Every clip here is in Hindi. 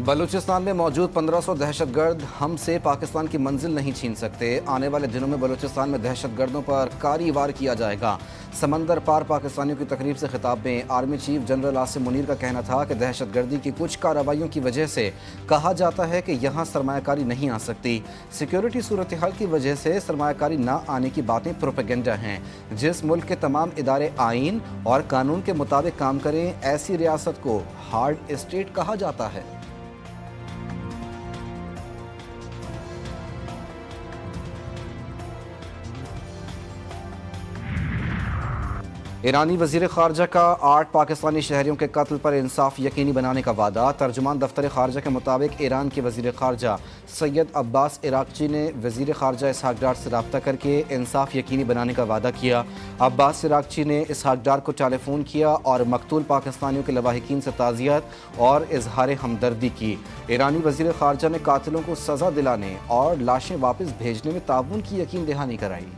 बलूचिस्तान में मौजूद 1500 दहशतगर्द हमसे पाकिस्तान की मंजिल नहीं छीन सकते। आने वाले दिनों में बलूचिस्तान में दहशतगर्दों पर कारी वार किया जाएगा। समंदर पार पाकिस्तानियों की तकरीब से खिताब में army chief general Asim Munir का कहना था कि दहशतगर्दी की कुछ कार्रवाइयों की वजह से कहा जाता है कि यहाँ सरमायाकारी नहीं आ सकती। सिक्योरिटी सूरत हाल की वजह से सरमायाकारी ना आने की बातें प्रोपेगेंडा हैं। जिस मुल्क के तमाम इदारे आइन और कानून के मुताबिक काम करें, ऐसी रियासत को हार्ड स्टेट कहा जाता है। ईरानी वज़ीर ख़ारजा का 8 पाकिस्तानी शहरियों के कत्ल पर इंसाफ यकीनी बनाने का वादा। तर्जुमान दफ्तर ख़ारजा के मुताबिक ईरान के वज़ीर ख़ारजा सैयद अब्बास इराक़ची ने वज़ीर ख़ारजा इसहाक डार से रब्ता करके इंसाफ यकीनी बनाने का वादा किया। अब्बास इराक़ची ने इसहाक डार को टेलीफोन किया और मकतूल पाकिस्तानियों के लवाहिकीन से ताज़ियत और इजहार हमदर्दी की। ईरानी वज़ीर ख़ारजा ने कातिलों को सज़ा दिलाने और लाशें वापस भेजने में ताउन की यकीन दहानी कराई।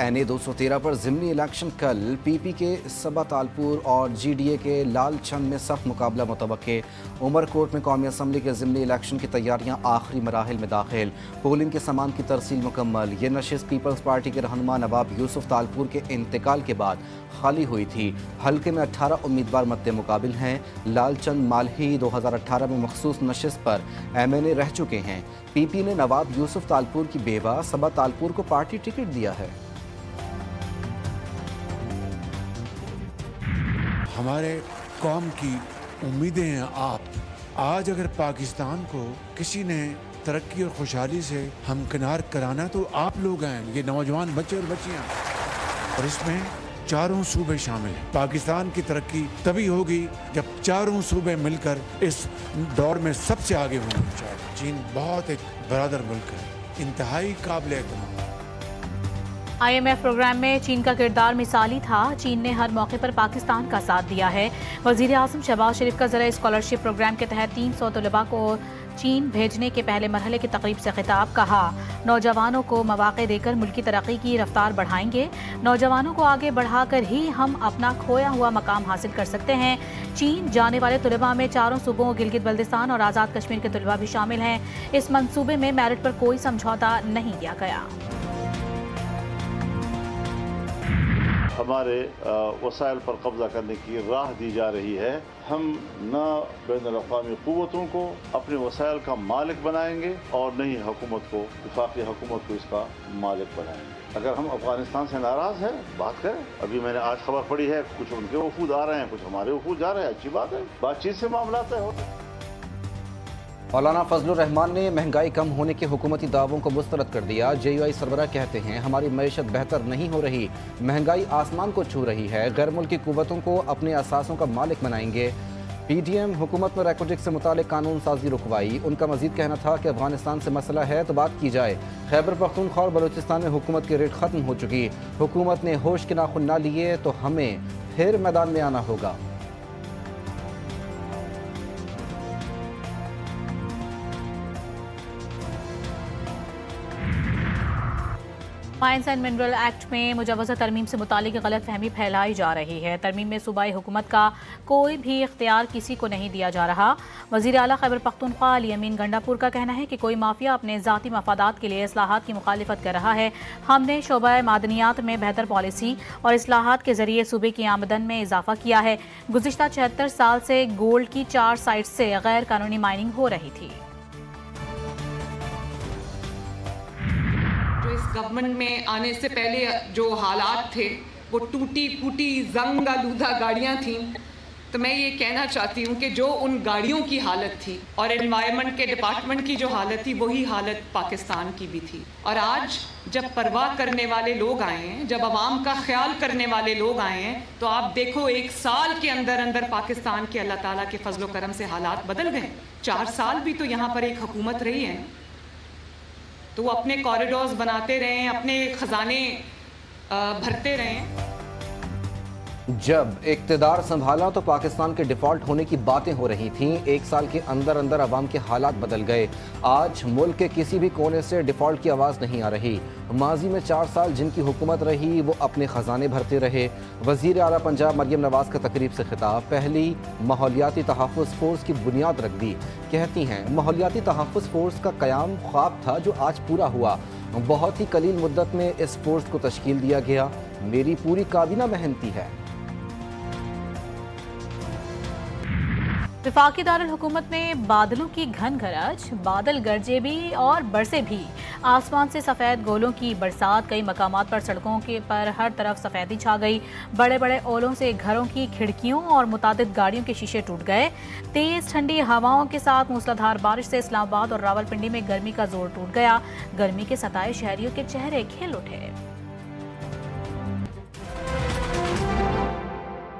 NA 213 पर ज़िमनी इलेक्शन कल PP के सबा तालपुर और GDA के लाल चंद में सख्त मुकाबला मुतवक्के। उमरकोट में कौमी असम्बली के ज़िमनी इलेक्शन की तैयारियां आखिरी मराहिल में दाखिल। पोलिंग के सामान की तरसील मुकम्मल। ये नशिस्त पीपल्स पार्टी के रहनुमा नवाब यूसुफ तालपुर के इंतकाल के बाद खाली हुई थी। हल्के में 18 उम्मीदवार मद्दे मुकाबिल हैं। लाल चंद मालही 2018 में मखसूस नशिस्त पर MNA रह चुके हैं। PP ने नवाब यूसुफ तालपुर की बेवा सबा तालपुर को पार्टी टिकट दिया है। हमारे कौम की उम्मीदें हैं आप। आज अगर पाकिस्तान को किसी ने तरक्की और खुशहाली से हमकिनार कराना तो आप लोग हैं, ये नौजवान बच्चे और बच्चियां। और इसमें चारों सूबे शामिल हैं। पाकिस्तान की तरक्की तभी होगी जब चारों सूबे मिलकर इस दौर में सबसे आगे होंगे। चीन बहुत एक बरादर मुल्क है, इंतहाई काबिल एतमाद। IMF प्रोग्राम में चीन का किरदार मिसाली था। चीन ने हर मौके पर पाकिस्तान का साथ दिया है। वज़ीर आज़म शहबाज शरीफ का ज़रा स्कॉलरशिप प्रोग्राम के तहत 300 तलबा को चीन भेजने के पहले मरहले की तकरीब से खिताब। कहा, नौजवानों को मौक़े देकर मुल्की तरक्की की रफ्तार बढ़ाएंगे। नौजवानों को आगे बढ़ाकर ही हम अपना खोया हुआ मकाम हासिल कर सकते हैं। चीन जाने वाले तलबा में चारों सूबों गिलगित बल्तिस्तान और आज़ाद कश्मीर के तलबा भी शामिल हैं। इस मंसूबे में मेरिट पर कोई समझौता नहीं किया गया। हमारे वसाइल पर कब्जा करने की राह दी जा रही है। हम न बैनुल-अक़वामी क़ुव्वतों को अपने वसाइल का मालिक बनाएंगे और न ही हुकूमत को, वफाकी हुकूमत को इसका मालिक बनाएंगे। अगर हम अफगानिस्तान से नाराज़ हैं, बात करें। अभी मैंने आज खबर पड़ी है, कुछ उनके वफूद आ रहे हैं, कुछ हमारे वफूद जा रहे हैं। अच्छी बात है, बातचीत से मामला तय होता है। मौलाना फजलुर रहमान ने महंगाई कम होने के हुकूमती दावों को मुस्तरद कर दिया। JUI सरबराह कहते हैं, हमारी मईशत बेहतर नहीं हो रही, महंगाई आसमान को छू रही है। गैर मुल्की कुव्वतों को अपने असासों का मालिक बनाएंगे। PDM हुकूमत में रैकोटिक से मुतालिक कानून साजी रुकवाई। उनका मजीद कहना था कि अफगानिस्तान से मसला है तो बात की जाए। खैबर पख्तूनख्वा और बलूचिस्तान में हुकूमत की रेट ख़त्म हो चुकी। हुकूमत ने होश के नाखुन ना लिए तो हमें फिर मैदान में आना होगा। माइंस एंड मिनरल एक्ट में मुजवज़ा तरमीम से मुतालिक गलत फहमी फैलाई जा रही है। तरमीम में सूबाई हुकूमत का कोई भी इख्तियार किसी को नहीं दिया जा रहा। वज़ीर आला खैबर पख्तूनख्वा अली अमीन गंडापुर का कहना है कि कोई माफिया अपने ज़ाती मफादात के लिए इस्लाहात की मुखालिफत कर रहा है। हमने शोबा मादनियात में बेहतर पॉलिसी और इस्लाहात के जरिए सूबे की आमदन में इजाफा किया है। गुज़िश्ता 76 साल से गोल्ड की 4 साइट से गैर कानूनी माइनिंग हो रही थी। गवर्नमेंट में आने से पहले जो हालात थे वो टूटी फूटी जंग आलूदा गाड़ियाँ थीं। तो मैं ये कहना चाहती हूँ कि जो उन गाड़ियों की हालत थी और एनवायरनमेंट के डिपार्टमेंट की जो हालत थी, वही हालत पाकिस्तान की भी थी। और आज जब परवाह करने वाले लोग आए हैं, जब आवाम का ख्याल करने वाले लोग आए हैं, तो आप देखो 1 साल के अंदर अंदर पाकिस्तान के अल्लाह ताला के फजलो करम से हालात बदल गए। 4 साल भी तो यहाँ पर एक हुकूमत रही है, तो वो अपने कॉरिडोर्स बनाते रहें, अपने खजाने भरते रहें। जब इक्तदार संभाला तो पाकिस्तान के डिफॉल्ट होने की बातें हो रही थीं। एक साल के अंदर अंदर अवाम के हालात बदल गए। आज मुल्क के किसी भी कोने से डिफॉल्ट की आवाज़ नहीं आ रही। माजी में 4 साल जिनकी हुकूमत रही वो अपने ख़जाने भरते रहे। वज़ीर आला पंजाब मरियम नवाज़ का तकरीब से खिताब, पहली माहौलियाती तहफ़्फ़ुज़ फ़ोर्स की बुनियाद रख दी। कहती हैं माहौलियाती तहफ़्फ़ुज़ फ़ोर्स का क़याम ख्वाब था जो आज पूरा हुआ। बहुत ही कलील मुद्दत में इस फ़ोर्स को तश्कील दिया गया। मेरी पूरी काबीना मेहनती है। वफाकी दारुल हुकूमत में बादलों की घन गरज, बादल गरजे भी और बरसे भी। आसमान से सफ़ेद गोलों की बरसात, कई मकामात पर सड़कों के पर हर तरफ सफ़ेदी छा गई। बड़े बड़े ओलों से घरों की खिड़कियों और मुतादिद गाड़ियों के शीशे टूट गए। तेज़ ठंडी हवाओं के साथ मूसलाधार बारिश से इस्लामाबाद और रावलपिंडी में गर्मी का जोर टूट गया। गर्मी के सताए शहरियों के चेहरे खिल उठे।